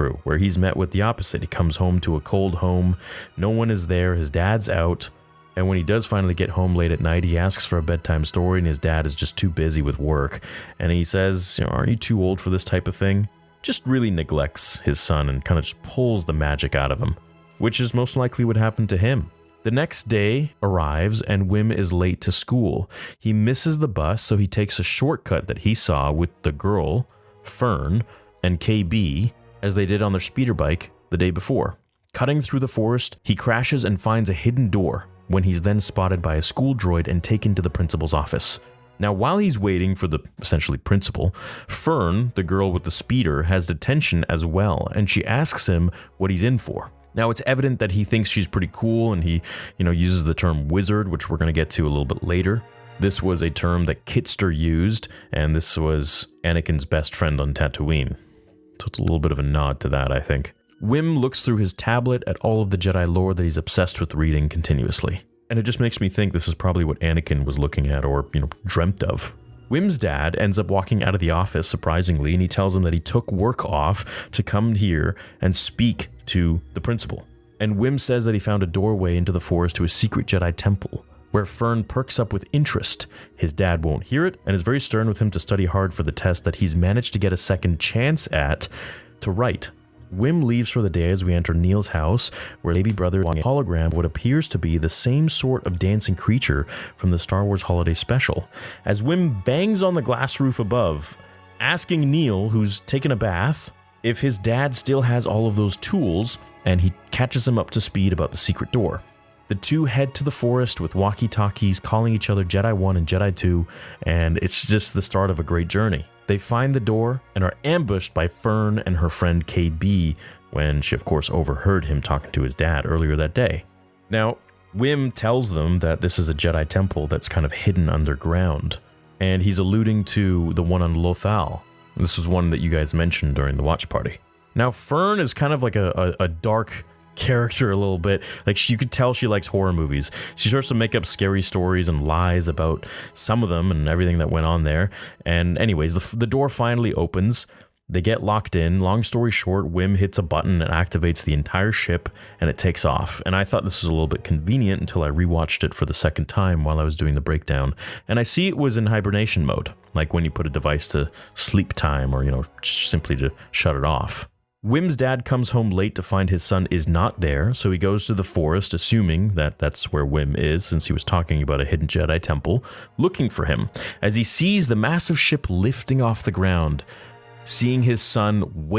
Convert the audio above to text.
through, where he's met with the opposite. He comes home to a cold home. No one is there. His dad's out. And when he does finally get home late at night, he asks for a bedtime story, and his dad is just too busy with work. And he says, aren't you too old for this type of thing? Just really neglects his son and kind of just pulls the magic out of him, which is most likely what happened to him. The next day arrives, and Wim is late to school. He misses the bus, so he takes a shortcut that he saw with the girl, Fern, and KB, as they did on their speeder bike the day before. Cutting through the forest, he crashes and finds a hidden door, when he's then spotted by a school droid and taken to the principal's office. Now, while he's waiting for the essentially principal, Fern, the girl with the speeder, has detention as well, and she asks him what he's in for. Now, it's evident that he thinks she's pretty cool, and he, uses the term wizard, which we're going to get to a little bit later. This was a term that Kitster used, and this was Anakin's best friend on Tatooine. So it's a little bit of a nod to that, I think. Wim looks through his tablet at all of the Jedi lore that he's obsessed with reading continuously. And it just makes me think this is probably what Anakin was looking at or, dreamt of. Wim's dad ends up walking out of the office, surprisingly, and he tells him that he took work off to come here and speak to the principal. And Wim says that he found a doorway into the forest to a secret Jedi temple, where Fern perks up with interest. His dad won't hear it and is very stern with him to study hard for the test that he's managed to get a second chance at to write. Wim leaves for the day as we enter Neil's house, where baby brother on a hologram of what appears to be the same sort of dancing creature from the Star Wars Holiday Special. As Wim bangs on the glass roof above, asking Neil, who's taken a bath, if his dad still has all of those tools, and he catches him up to speed about the secret door. The two head to the forest with walkie-talkies, calling each other Jedi 1 and Jedi 2, and it's just the start of a great journey. They find the door and are ambushed by Fern and her friend KB when she, of course, overheard him talking to his dad earlier that day. Now, Wim tells them that this is a Jedi temple that's kind of hidden underground, and he's alluding to the one on Lothal. This was one that you guys mentioned during the watch party. Now, Fern is kind of like a dark character a little bit. Like, you could tell she likes horror movies. She starts to make up scary stories and lies about some of them and everything that went on there. And anyways, the door finally opens. They get locked in. Long story short, Wim hits a button and activates the entire ship, and it takes off. And I thought this was a little bit convenient until I rewatched it for the second time while I was doing the breakdown. And I see it was in hibernation mode, like when you put a device to sleep time or, simply to shut it off. Wim's dad comes home late to find his son is not there, so he goes to the forest, assuming that that's where Wim is, since he was talking about a hidden Jedi temple, looking for him, as he sees the massive ship lifting off the ground. Seeing his son wait